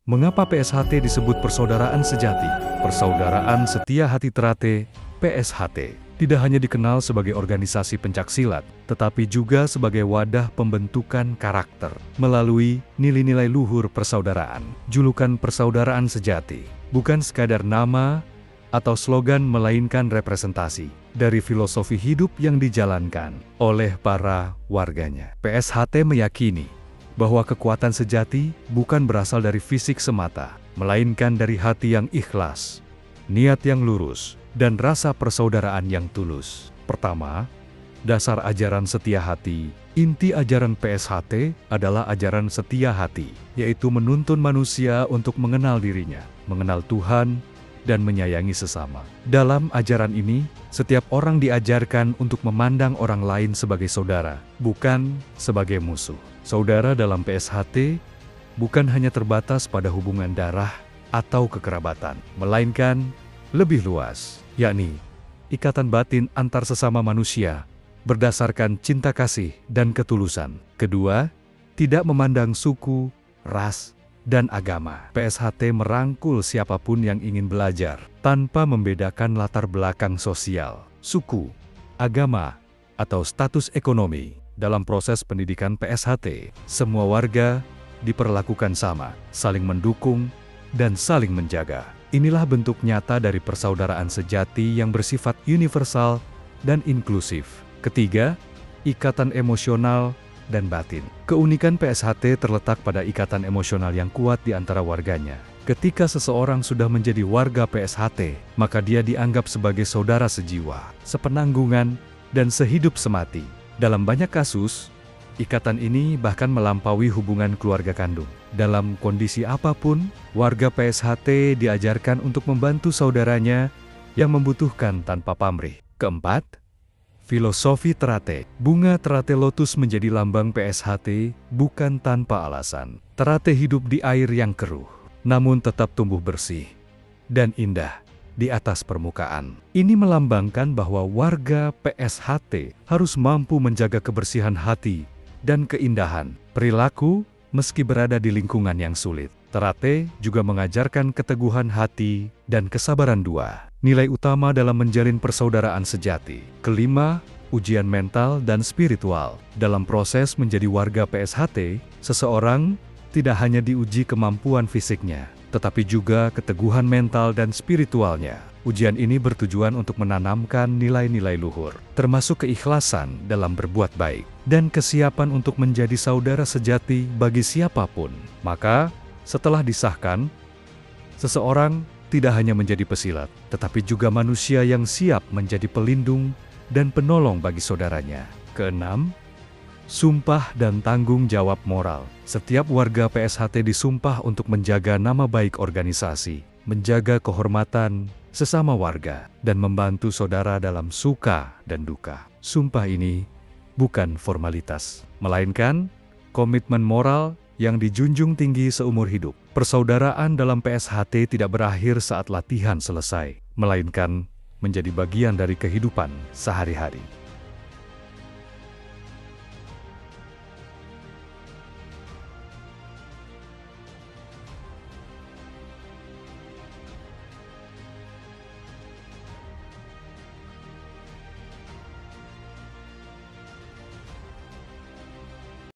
Mengapa PSHT disebut persaudaraan sejati? Persaudaraan Setia Hati Teratai, PSHT, tidak hanya dikenal sebagai organisasi pencaksilat, tetapi juga sebagai wadah pembentukan karakter melalui nilai-nilai luhur persaudaraan. Julukan persaudaraan sejati bukan sekadar nama atau slogan, melainkan representasi dari filosofi hidup yang dijalankan oleh para warganya. PSHT meyakini bahwa kekuatan sejati bukan berasal dari fisik semata, melainkan dari hati yang ikhlas, niat yang lurus, dan rasa persaudaraan yang tulus. Pertama, dasar ajaran setia hati. Inti ajaran PSHT adalah ajaran setia hati, yaitu menuntun manusia untuk mengenal dirinya, mengenal Tuhan, dan menyayangi sesama. Dalam ajaran ini, setiap orang diajarkan untuk memandang orang lain sebagai saudara, bukan sebagai musuh. Saudara dalam PSHT bukan hanya terbatas pada hubungan darah atau kekerabatan, melainkan lebih luas, yakni ikatan batin antar sesama manusia berdasarkan cinta kasih dan ketulusan. Kedua, tidak memandang suku, ras, dan agama. PSHT merangkul siapapun yang ingin belajar tanpa membedakan latar belakang sosial, suku, agama, atau status ekonomi. Dalam proses pendidikan PSHT, semua warga diperlakukan sama, saling mendukung, dan saling menjaga. Inilah bentuk nyata dari persaudaraan sejati yang bersifat universal dan inklusif. Ketiga, ikatan emosional dan batin. Keunikan PSHT terletak pada ikatan emosional yang kuat di antara warganya. Ketika seseorang sudah menjadi warga PSHT, maka dia dianggap sebagai saudara sejiwa, sepenanggungan, dan sehidup semati. Dalam banyak kasus, ikatan ini bahkan melampaui hubungan keluarga kandung. Dalam kondisi apapun, warga PSHT diajarkan untuk membantu saudaranya yang membutuhkan tanpa pamrih. Keempat, filosofi teratai. Bunga teratai lotus menjadi lambang PSHT bukan tanpa alasan. Teratai hidup di air yang keruh, namun tetap tumbuh bersih dan indah di atas permukaan. Ini melambangkan bahwa warga PSHT harus mampu menjaga kebersihan hati dan keindahan perilaku meski berada di lingkungan yang sulit. Teratai juga mengajarkan keteguhan hati dan kesabaran dua, nilai utama dalam menjalin persaudaraan sejati. Kelima, ujian mental dan spiritual. Dalam proses menjadi warga PSHT, seseorang tidak hanya diuji kemampuan fisiknya, tetapi juga keteguhan mental dan spiritualnya. Ujian ini bertujuan untuk menanamkan nilai-nilai luhur, termasuk keikhlasan dalam berbuat baik, dan kesiapan untuk menjadi saudara sejati bagi siapapun. Maka, setelah disahkan, seseorang tidak hanya menjadi pesilat, tetapi juga manusia yang siap menjadi pelindung dan penolong bagi saudaranya. Keenam, sumpah dan tanggung jawab moral. Setiap warga PSHT disumpah untuk menjaga nama baik organisasi, menjaga kehormatan sesama warga, dan membantu saudara dalam suka dan duka. Sumpah ini bukan formalitas, melainkan komitmen moral yang dijunjung tinggi seumur hidup. Persaudaraan dalam PSHT tidak berakhir saat latihan selesai, melainkan menjadi bagian dari kehidupan sehari-hari.